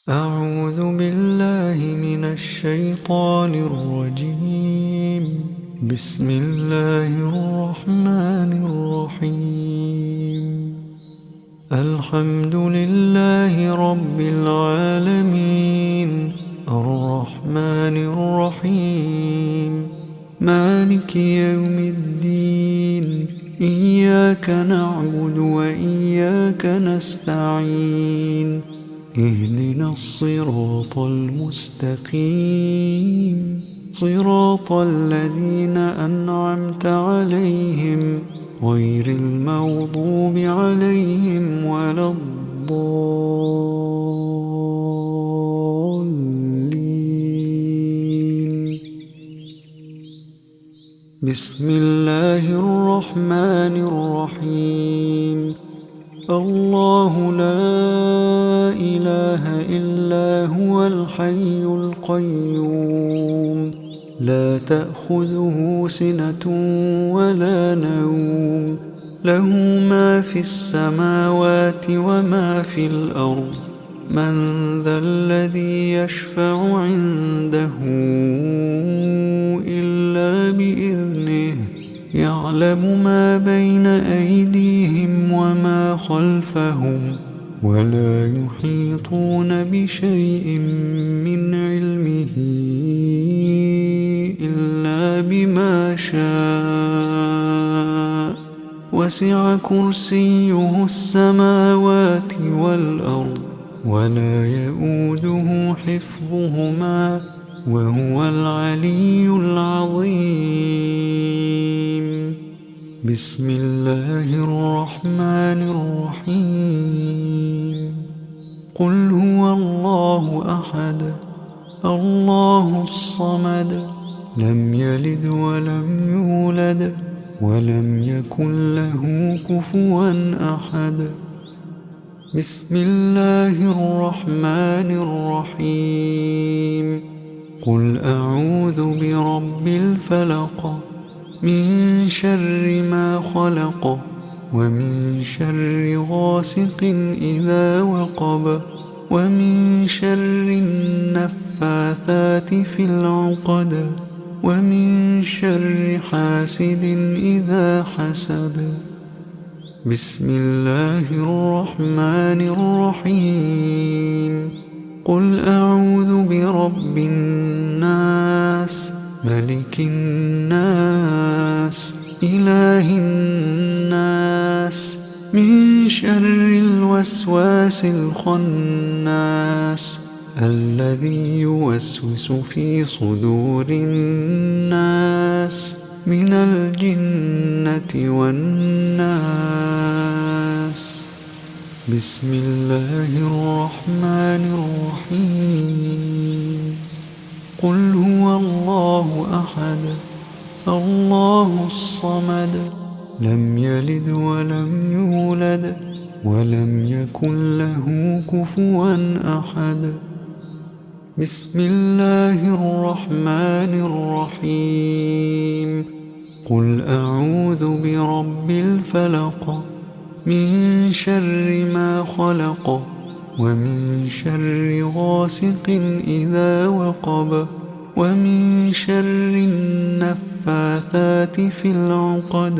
أعوذ بالله من الشيطان الرجيم. بسم الله الرحمن الرحيم. الحمد لله رب العالمين، الرحمن الرحيم، مالك يوم الدين. إياك نعبد وإياك نستعين. اهدنا الصراط المستقيم، صراط الذين أنعمت عليهم غير المغضوب عليهم ولا الضالين. بسم الله الرحمن الرحيم. الله لا إله إلا هو الحي القيوم، لا تأخذه سنة ولا نوم، له ما في السماوات وما في الأرض. من ذا الذي يشفع عنده إلا بإذنه؟ يعلم ما بين أيديهم وما خلفهم، ولا يحيطون بشيء من علمه إلا بما شاء. وسع كرسيه السماوات والأرض، ولا يئوده حفظهما، وهو العلي العظيم. بسم الله الرحمن الرحيم. قل هو الله أحد، الله الصمد، لم يلد ولم يولد ولم يكن له كفوا أحد. بسم الله الرحمن الرحيم. قل أعوذ برب الفلق، من شر ما خلق، ومن شر غاسق إذا وقب، ومن شر النفاثات في العقد، ومن شر حاسد إذا حسد. بسم الله الرحمن الرحيم. قل أعوذ برب الناس، ملك الناس، إله الناس، من شر الوسواس الخناس، الذي يوسوس في صدور الناس من الجنة والناس. بسم الله الرحمن الرحيم. قل هو الله أحد، الله الصمد، لم يلد ولم يولد ولم يكن له كفوا أحد. بسم الله الرحمن الرحيم. قل أعوذ برب الفلق، من شر ما خلق، ومن شر غاسق إذا وقب، ومن شر النفاثات في العقد،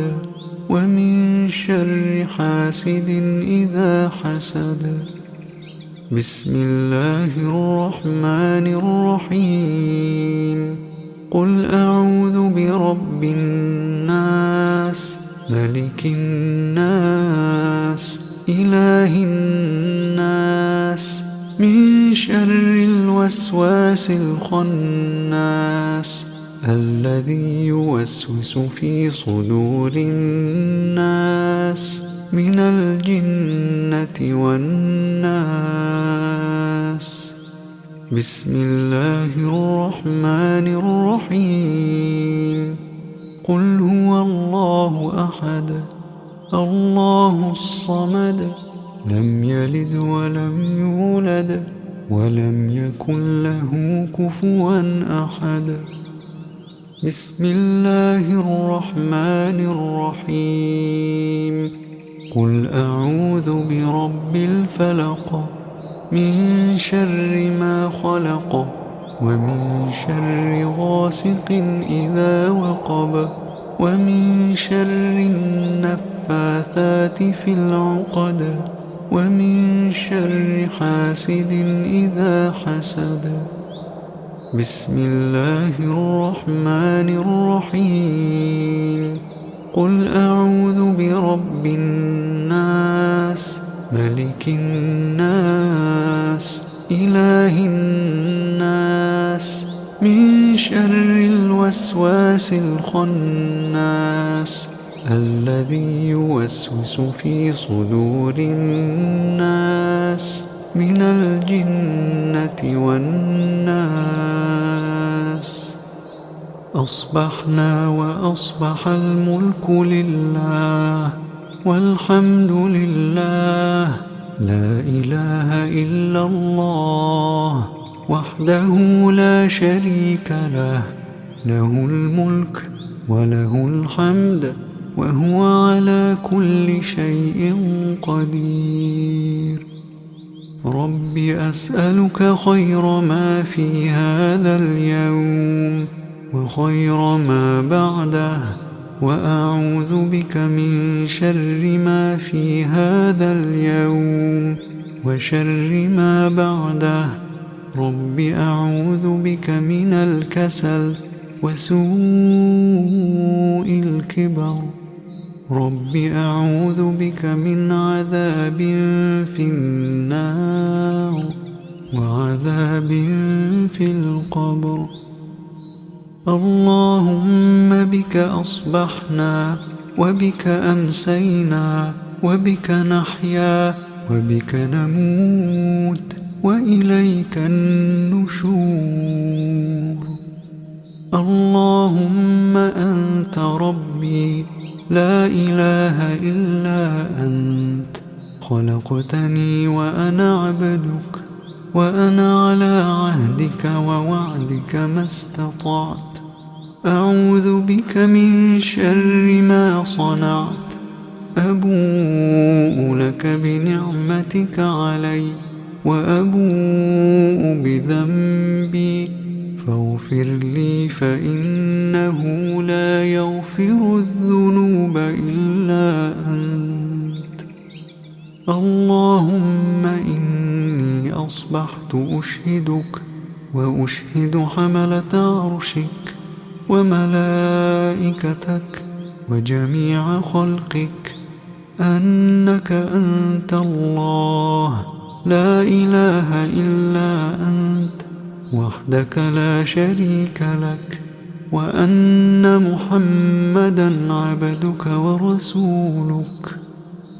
ومن شر حاسد إذا حسد. بسم الله الرحمن الرحيم. قل أعوذ برب الناس، ملك الناس، إله الناس، من شر الوسواس الخناس، الذي يوسوس في صدور الناس من الجنة والناس. بسم الله الرحمن الرحيم. قل هو الله أحد، الله الصمد، لم يلد ولم يولد ولم يكن له كفوا أحد. بسم الله الرحمن الرحيم. قل أعوذ برب الفلق، من شر ما خلق، ومن شر غاسق إذا وقب، ومن شر النفاثات في العقد، ومن شر حاسد إذا حسد. بسم الله الرحمن الرحيم. قل أعوذ برب الناس، ملك الناس، إله الناس، من شر الوسواس الخناس، الذي يوسوس في صدور الناس من الجنة والناس. أصبحنا وأصبح الملك لله، والحمد لله، لا إله إلا الله وحده لا شريك له، له الملك وله الحمد وهو على كل شيء قدير. رب أسألك خير ما في هذا اليوم وخير ما بعده، وأعوذ بك من شر ما في هذا اليوم وشر ما بعده. رب أعوذ بك من الكسل وسوء الكبر. رب أعوذ بك من عذاب في النار وعذاب في القبر. اللهم بك أصبحنا، وبك أمسينا، وبك نحيا، وبك نموت، وإليك النشور. اللهم أنت ربي، لا إله إلا أنت، خلقتني وأنا عبدك، وأنا على عهدك ووعدك ما استطعت. أعوذ بك من شر ما صنعت. أبوء لك بنعمتك علي، وأبوء بذنبي، فاغفر لي فإنه لا يغفر الذنوب إلا أنت. اللهم إني أصبحت أشهدك وأشهد حملة عرشك وملائكتك وجميع خلقك أنك أنت الله، لا إله إلا أنت وحدك لا شريك لك، وأن محمدًا عبدك ورسولك.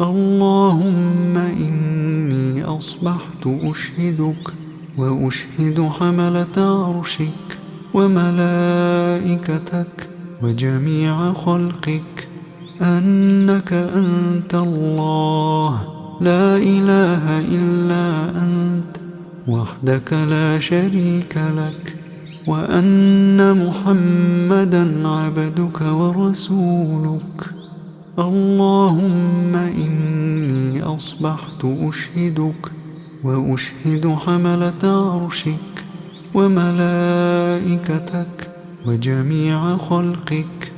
اللهم إني أصبحت أشهدك وأشهد حملة عرشك وملائكتك وجميع خلقك أنك أنت الله، لا إله إلا أنت وحدك لا شريك لك، وأن محمدًا عبدك ورسولك. اللهم إني أصبحت أشهدك وأشهد حملة عرشك وملائكتك وجميع خلقك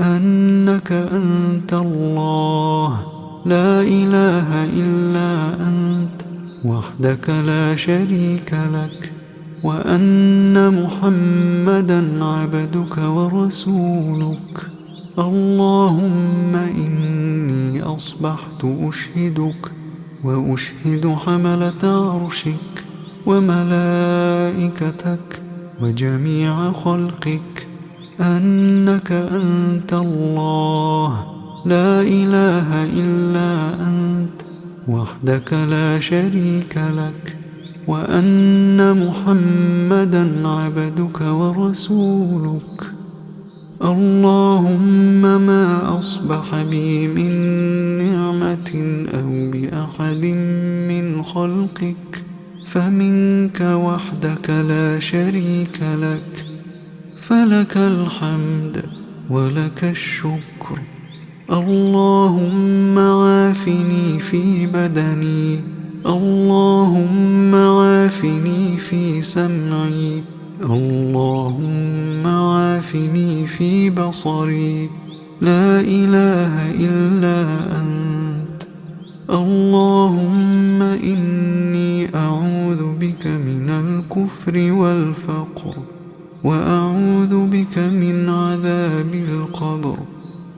أنك أنت الله، لا إله إلا أنت وحدك لا شريك لك، وأن محمدًا عبدك ورسولك. اللهم إني أصبحت أشهدك وأشهد حملة عرشك وملائكتك وجميع خلقك أنك أنت الله، لا إله إلا أنت وحدك لا شريك لك، وأن محمدًا عبدك ورسولك. اللهم ما أصبح بي من نعمة أو بأحد من خلقك فمنك وحدك لا شريك لك، فلك الحمد ولك الشكر. اللهم عافني في بدني اللهم عافني في سمعي، اللهم عافني في بصري، لا إله إلا أنت. اللهم إني أعوذ بك من الكفر والفقر، وأعوذ بك من عذاب القبر،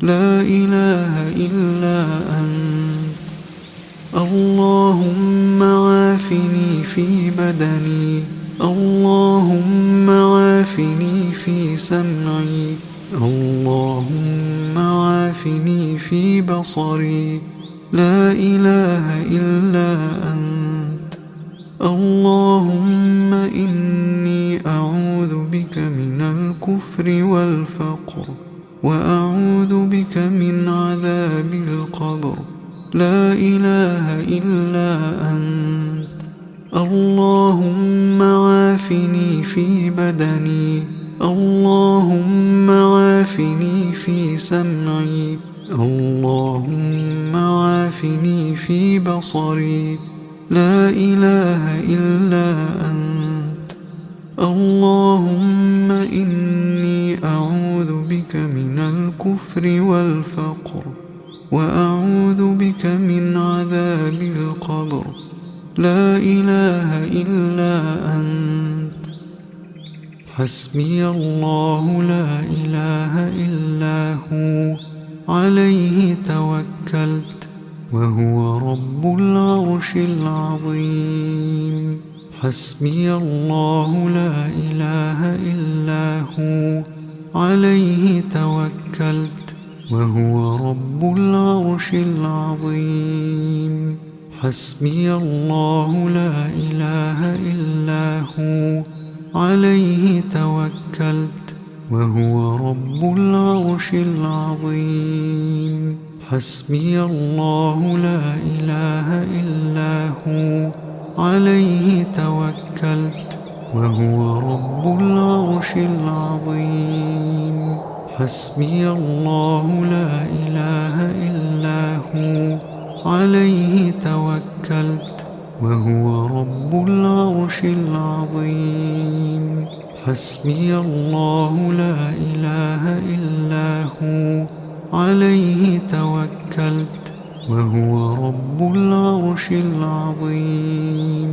لا إله إلا أنت. اللهم عافني في بدني، اللهم عافني في سمعي، اللهم عافني في بصري، لا إله إلا أنت. اللهم إني أعوذ بك من الكفر والفقر، وأعوذ بك من عذاب القبر، لا إله إلا أنت. اللهم عافني في بدني، اللهم عافني في سمعي، اللهم عافني في بصري، لا إله إلا أنت. اللهم إني أعوذ بك من الكفر والفقر، وأعوذ بك من عذاب القبر، لا إله إلا أنت. حسبي الله لا إله إلا هو، عليه توكلت وهو رب العرش العظيم. حسبي الله لا إله إلا هو، عليه توكلت وهو رب العرش العظيم. حسبي الله لا إله إلا هو، عليه توكلت وهو رب العرش العظيم. حسبي الله لا إله إلا هو، عليه توكلت وهو رب العرش العظيم. حسبي الله لا إله إلا هو، عليه توكلت وهو رب العرش العظيم. حسبي الله لا إله إلا هو، عليه توكلت وهو رب العرش العظيم.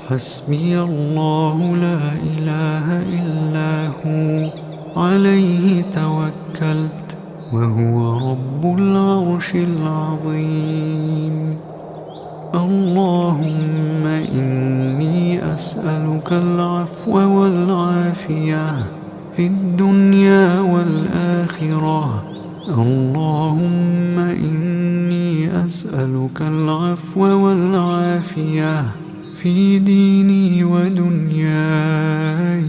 حسبي الله لا إله إلا هو، عليه توكلت وهو رب العرش العظيم. اللهم إني أسألك العفو والعافية في الدنيا والآخرة. اللهم إني أسألك العفو والعافية في ديني ودنياي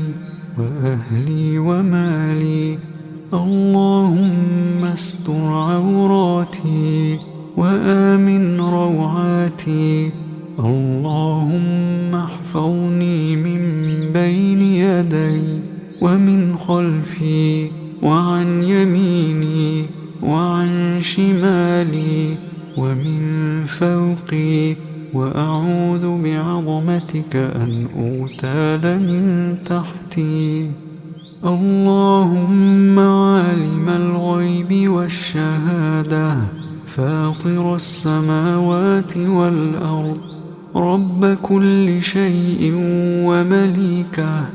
وأهلي ومالي. اللهم استر عوراتي وآمن روعاتي. اللهم احفظني من بين يدي ومن خلفي وعن يميني وعن شمالي ومن فوقي، وأعوذ بعظمتك أن أغتال من تحتي. اللهم عالم الغيب والشهادة، فاطر السماوات والأرض، رب كل شيء ومليكه،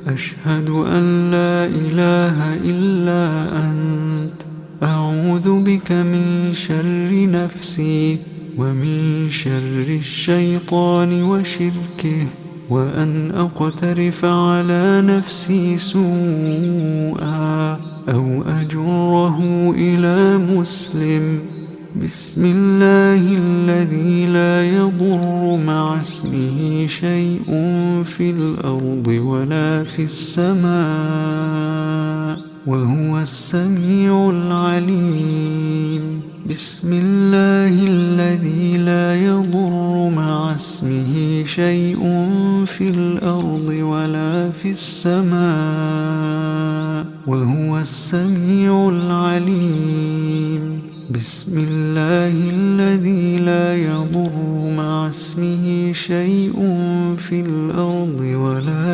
أشهد أن لا إله إلا أنت. أعوذ بك من شر نفسي ومن شر الشيطان وشركه، وأن أقترف على نفسي سوءا أو أجره إلى مسلم. بسم الله الذي لا يضر مع اسمه شيء في الأرض ولا في السماء، وهو السميع العليم. بسم الله الذي لا يضر مع اسمه شيء في الأرض ولا في السماء، وهو السميع العليم. بسم الله الذي لا يضر مع اسمه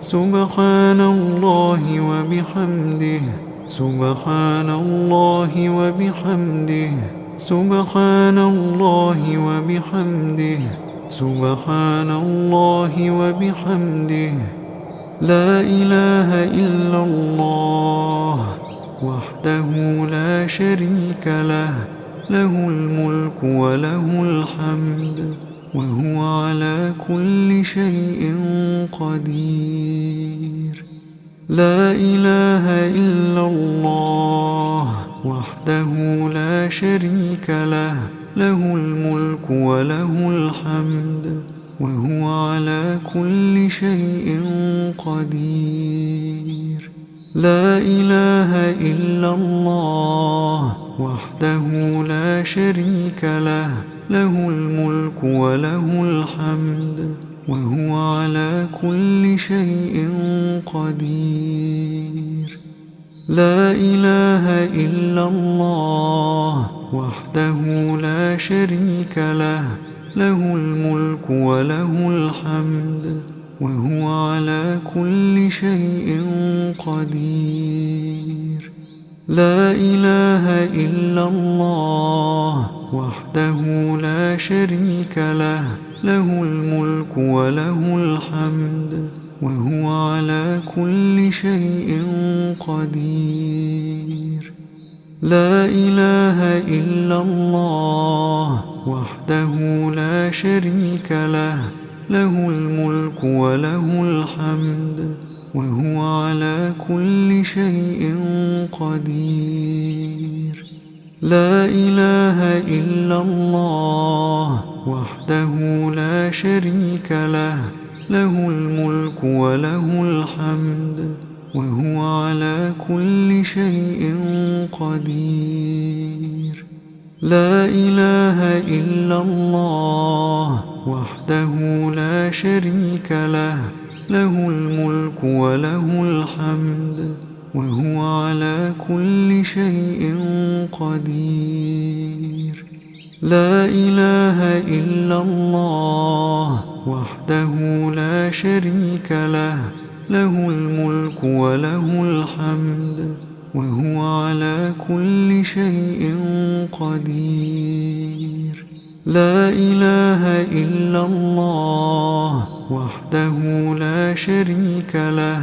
سبحان الله وبحمده سبحان الله وبحمده سبحان الله وبحمده سبحان الله وبحمده لا إله إلا الله وحده لا شريك له له الملك وله الحمد وهو على كل شيء قدير لا إله إلا الله وحده لا شريك له له الملك وله الحمد وهو على كل شيء قدير لا إله إلا الله وحده لا شريك له له الملك وله الحمد وهو على كل شيء قدير لا إله إلا الله وحده لا شريك له له الملك وله الحمد وهو على كل شيء قدير لا إله إلا الله وحده لا شريك له له الملك وله الحمد وهو على كل شيء قدير لا إله إلا الله وحده لا شريك له له الملك وله الحمد وهو على كل شيء قدير لا إله إلا الله وحده لا شريك له له الملك وله الحمد وهو على كل شيء قدير لا إله إلا الله وحده لا شريك له له الملك وله الحمد وهو على كل شيء قدير لا إله إلا الله وحده لا شريك له له الملك وله الحمد وهو على كل شيء قدير لا إله إلا الله وحده لا شريك له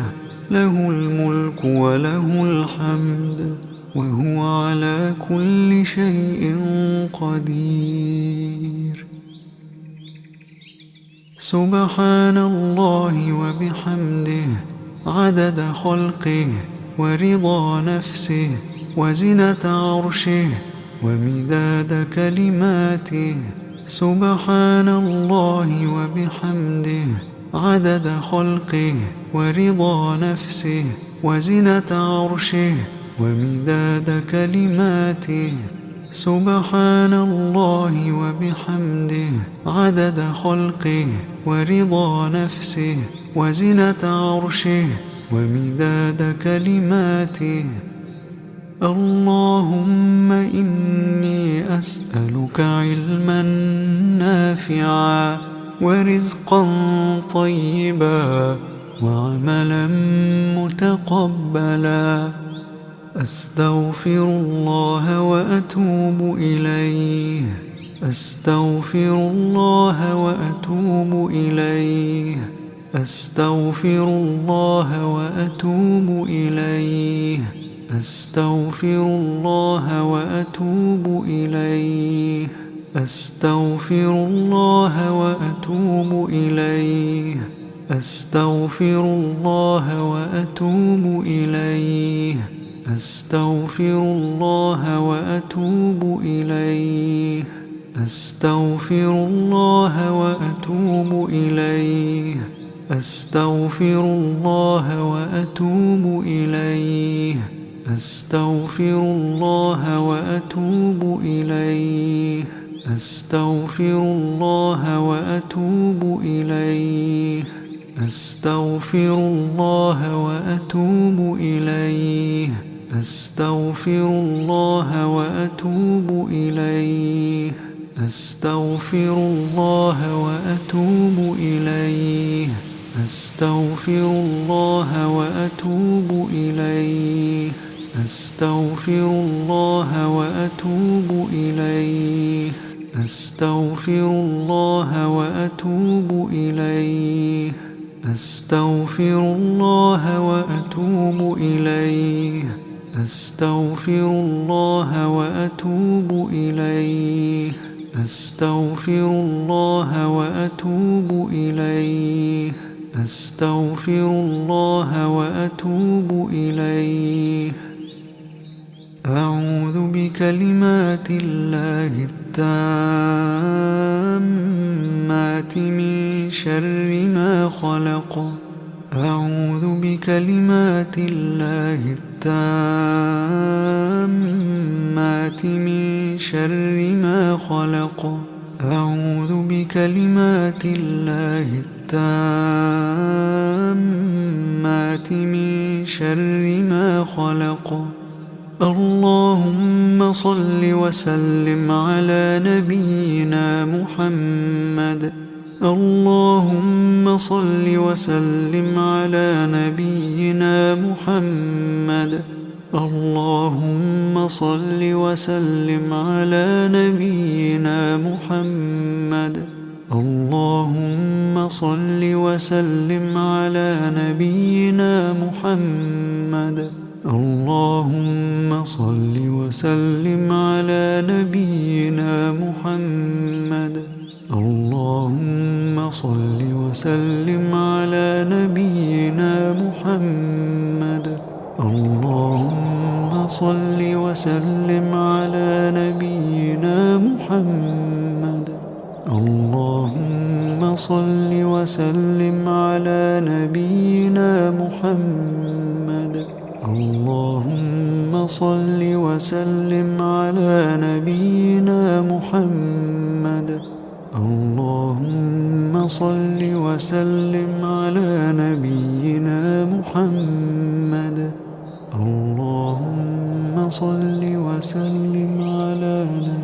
له الملك وله الحمد وهو على كل شيء قدير سبحان الله وبحمده عدد خلقه ورضا نفسه وزنة عرشه ومداد كلماته سبحان الله وبحمده عدد خلقه ورضا نفسه وزنة عرشه ومداد كلماته سبحان الله وبحمده عدد خلقه ورضا نفسه وزنة عرشه ومداد كلماته اللهم إني أسألك علما نافعا ورزقا طيبا وعملا متقبلا أستغفر الله وأتوب إليه أستغفر الله وأتوب إليه أستغفر الله وأتوب إليه أستغفر الله وأتوب إليه أستغفر الله وأتوب إليه أستغفر الله وأتوب إليه أستغفر الله وأتوب إليه أستغفر الله وأتوب إليه أستغفر الله وأتوب إليه أستغفر الله وأتوب إليه أستغفر الله وأتوب إليه أستغفر الله وأتوب إليه أستغفر الله وأتوب إليه أستغفر الله وأتوب إليه أستغفر الله وأتوب إليه أستغفر الله وأتوب إليه أستغفر الله وأتوب إليه أستغفر الله وأتوب إليه أستغفر الله وأتوب إليه أستغفر الله وأتوب إليه أستغفر الله وأتوب إليه أعوذ بكلمات الله التامات من شر ما خلق أعوذ بكلمات الله التامات من شر ما خلق أعوذ بكلمات الله التامات من شر ما خلق اللهم صل وسلم على نبينا محمد اللهم صل وسلم على نبينا محمد اللهم صل وسلم على نبينا محمد اللهم صل وسلم على نبينا محمد اللهم صل وسلم على نبينا محمد اللهم صل وسلم على نبينا محمد اللهم صل وسلم على نبينا محمد اللهم صل وسلم على نبينا محمد اللهم صل وسلم على نبينا محمد اللهم صل وسلم على نبينا محمد اللهم صل وسلم على نبينا